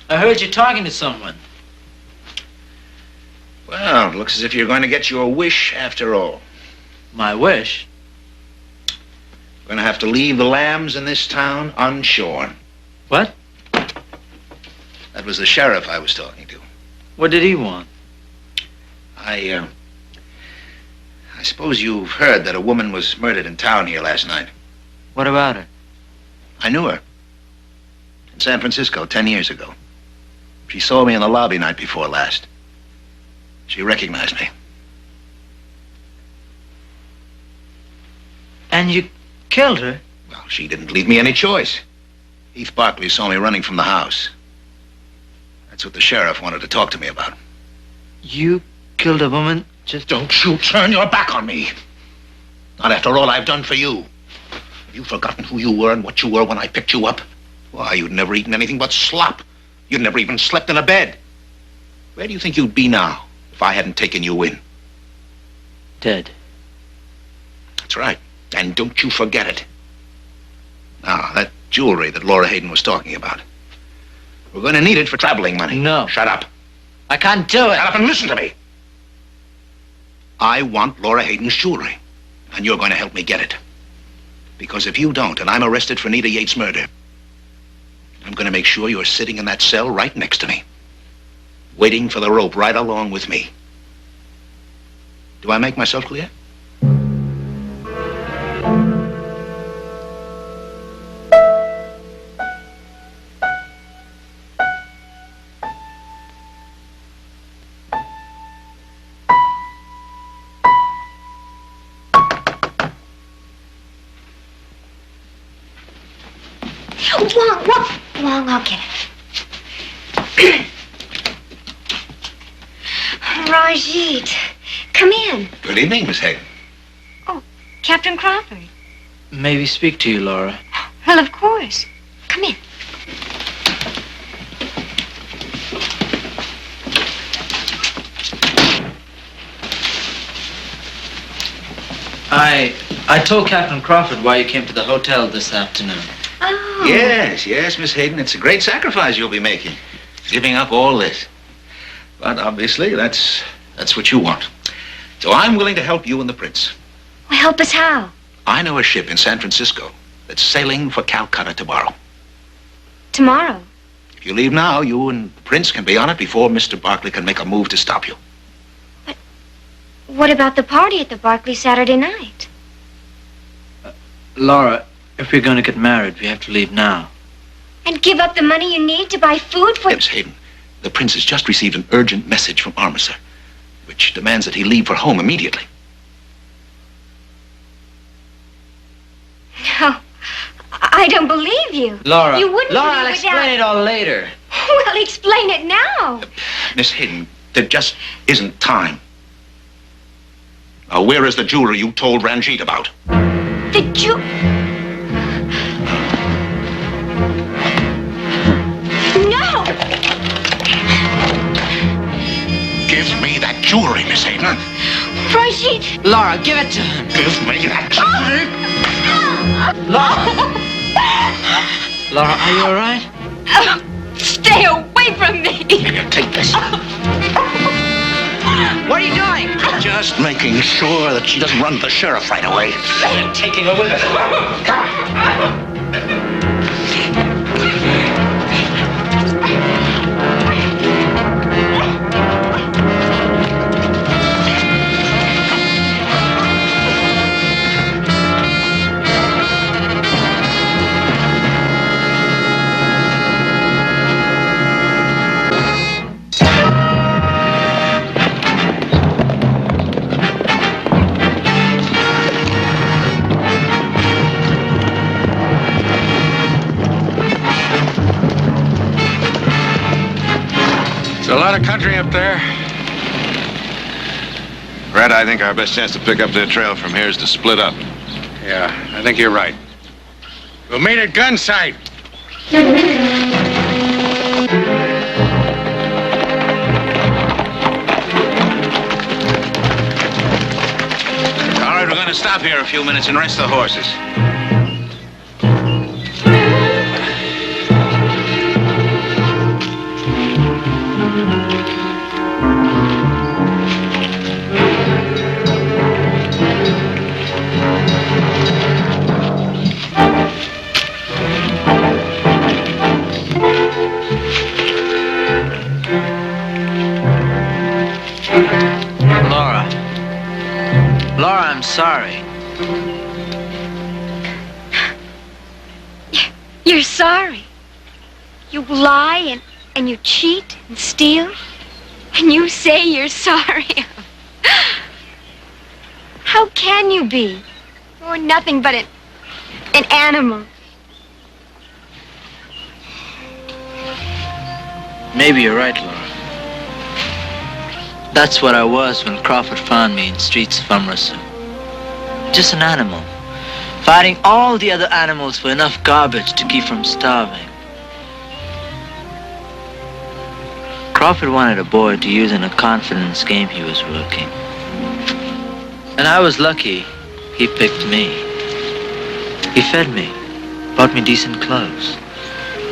I heard you talking to someone. Well, it looks as if you're going to get your wish after all. My wish? We're going to have to leave the lambs in this town unshorn. What? That was the sheriff I was talking to. What did he want? I suppose you've heard that a woman was murdered in town here last night. What about her? I knew her. In San Francisco, 10 years ago. She saw me in the lobby night before last. She recognized me. And you killed her? Well, she didn't leave me any choice. Heath Barkley saw me running from the house. That's what the sheriff wanted to talk to me about. You killed a woman just... Don't you turn your back on me. Not after all I've done for you. Have you forgotten who you were and what you were when I picked you up? Why, you'd never eaten anything but slop. You'd never even slept in a bed. Where do you think you'd be now if I hadn't taken you in? Dead. That's right. And don't you forget it. Now, that jewelry that Laura Hayden was talking about. We're going to need it for traveling money. No. Shut up. I can't do it. Shut up and listen to me. I want Laura Hayden's jewelry. And you're going to help me get it. Because if you don't, and I'm arrested for Nita Yates' murder, I'm going to make sure you're sitting in that cell right next to me. Waiting for the rope right along with me. Do I make myself clear? Wong, I'll get it. Rajit, come in. Good evening, Miss Hayden. Oh, Captain Crawford. Maybe speak to you, Laura. Well, of course. Come in. I told Captain Crawford why you came to the hotel this afternoon. Oh. Yes, Miss Hayden. It's a great sacrifice you'll be making. Giving up all this. But obviously, that's what you want. So I'm willing to help you and the prince. Well, help us how? I know a ship in San Francisco that's sailing for Calcutta tomorrow. Tomorrow? If you leave now, you and the prince can be on it before Mr. Barkley can make a move to stop you. But what about the party at the Barkley Saturday night? Laura, if we're going to get married, we have to leave now. And give up the money you need to buy food for... Miss Hayden, the prince has just received an urgent message from Armiser, which demands that he leave for home immediately. No, I don't believe you. Laura, you wouldn't Laura, leave I'll explain it all later. Well, explain it now. Miss Hayden, there just isn't time. Now, where is the jewelry you told Ranjit about? The jewel... No! Give me that jewelry, Miss Hayden. Rajit! Laura, give it to him. Give me that jewelry. Laura! Laura, are you all right? Stay away from me! Here, take this. What are you doing? Just making sure that she doesn't run to the sheriff right away. I'm taking her with us. A lot of country up there. Red, I think our best chance to pick up their trail from here is to split up. Yeah, I think you're right. We'll meet at gunsight. All right, we're going to stop here a few minutes and rest the horses. sorry. You're sorry. You lie and you cheat and steal. And you say you're sorry. How can you be? You're nothing but an animal. Maybe you're right, Laura. That's what I was when Crawford found me in streets of Amritsar. Just an animal, fighting all the other animals for enough garbage to keep from starving. Crawford wanted a boy to use in a confidence game he was working. And I was lucky he picked me. He fed me, bought me decent clothes,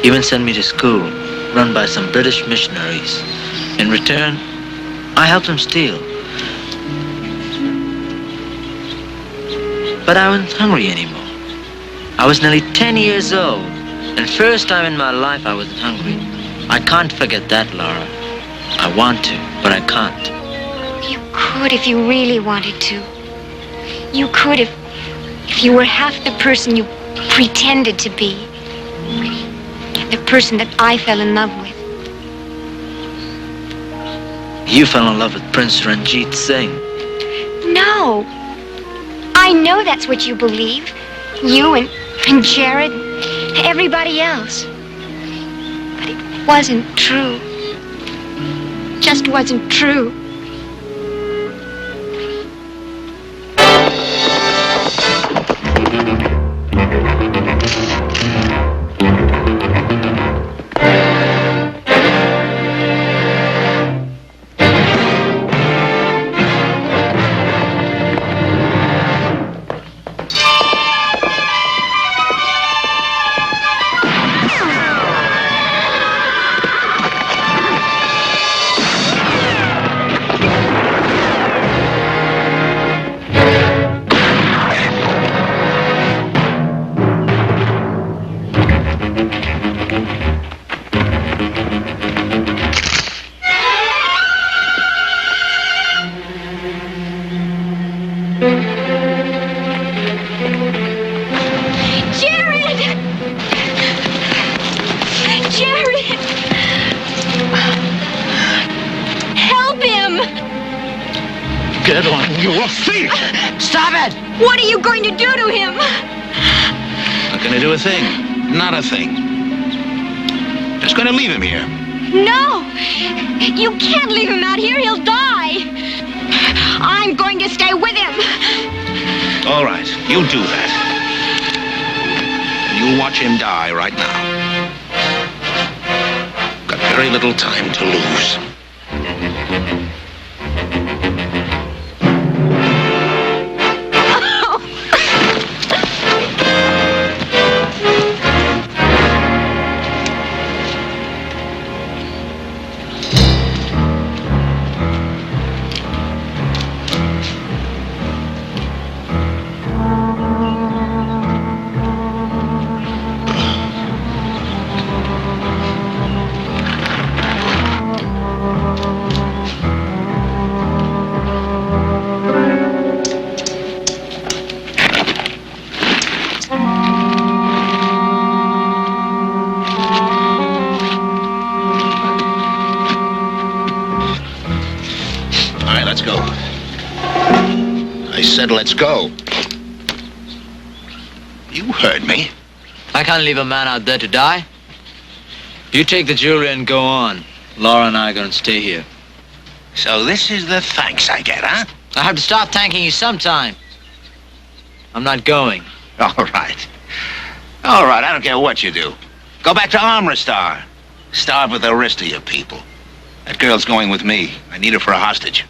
even sent me to school, run by some British missionaries. In return, I helped him steal. But I wasn't hungry anymore. I was nearly 10 years old, and first time in my life I wasn't hungry. I can't forget that, Laura. I want to, but I can't. You could if you really wanted to. You could if you were half the person you pretended to be. The person that I fell in love with. You fell in love with Prince Ranjit Singh. No. I know that's what you believe. You and Jared and everybody else. But it wasn't true. Just wasn't true. Get on your feet! Stop it! What are you going to do to him? Not gonna do a thing. Not a thing. Just gonna leave him here. No! You can't leave him out here. He'll die. I'm going to stay with him. All right, you do that. You watch him die right now. Got very little time to lose. Let's go. You heard me. I can't leave a man out there to die. You take the jewelry and go on. Laura and I are going to stay here. So this is the thanks I get, huh? I have to stop thanking you sometime. I'm not going. All right. All right, I don't care what you do. Go back to Amritsar. Starve with the rest of your people. That girl's going with me. I need her for a hostage.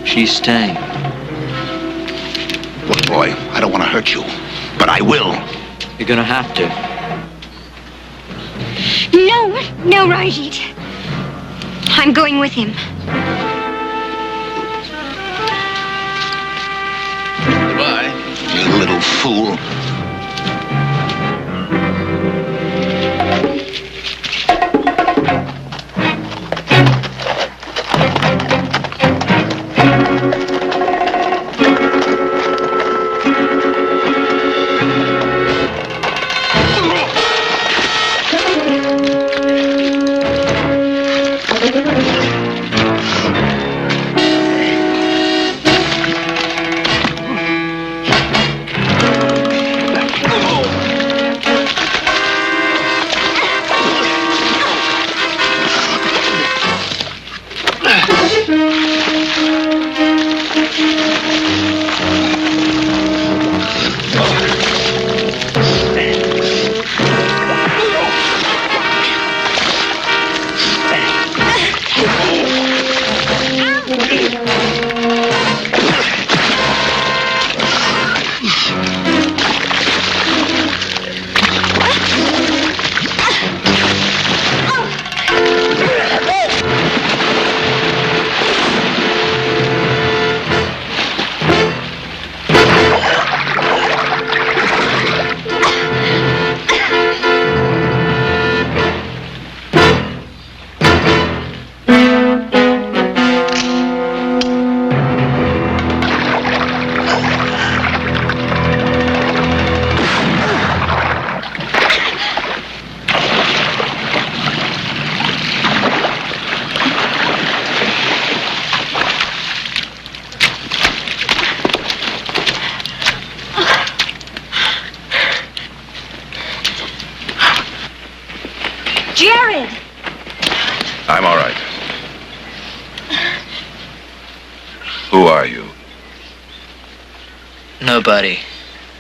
She's staying. Look, Roy, I don't want to hurt you, but I will. You're gonna have to. No, Ranjit. I'm going with him. Goodbye, you little fool. Jared! I'm all right. Who are you? Nobody.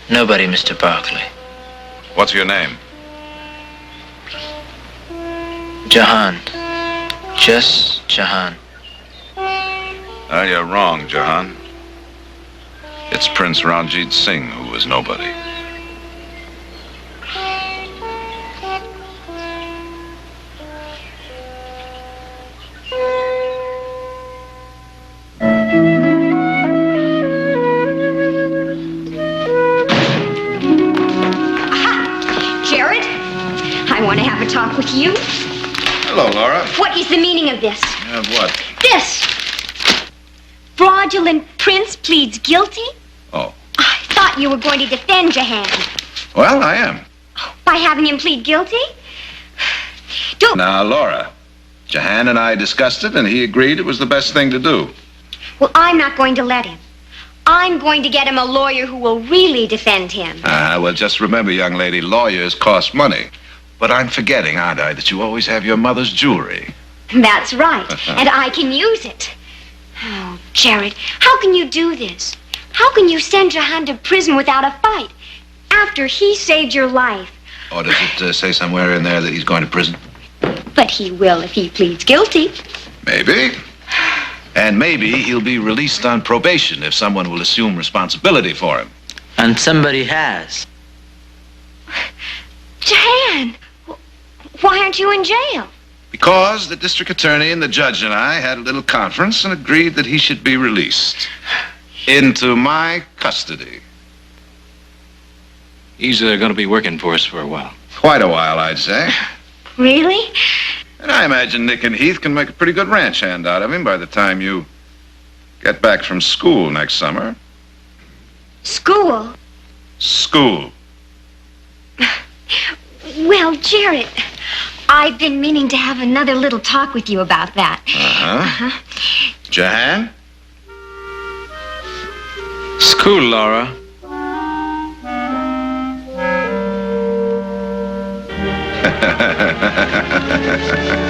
Nobody, Mr. Barkley. What's your name? Jahan. Just Jahan. You're wrong, Jahan. It's Prince Ranjit Singh who was nobody. Jared, I want to have a talk with you. Hello, Laura. What is the meaning of this? Of what? This! Fraudulent prince pleads guilty? Oh. I thought you were going to defend Jahan. Well, I am. By having him plead guilty? Don't... Now, Laura, Jahan and I discussed it, and he agreed it was the best thing to do. Well, I'm not going to let him. I'm going to get him a lawyer who will really defend him. Well, just remember, young lady, lawyers cost money. But I'm forgetting, aren't I, that you always have your mother's jewelry. That's right. And I can use it. Oh, Jared, how can you do this? How can you send Jahan to prison without a fight? After he saved your life. Or does it say somewhere in there that he's going to prison? But he will if he pleads guilty. Maybe. And maybe he'll be released on probation if someone will assume responsibility for him. And somebody has. Jahan, why aren't you in jail? Because the district attorney and the judge and I had a little conference and agreed that he should be released. Into my custody. He's going to be working for us for a while. Quite a while, I'd say. Really? And I imagine Nick and Heath can make a pretty good ranch hand out of him by the time you get back from school next summer. School? School. Well, Jared, I've been meaning to have another little talk with you about that. Jahan? School, Laura. Ha ha ha ha ha ha.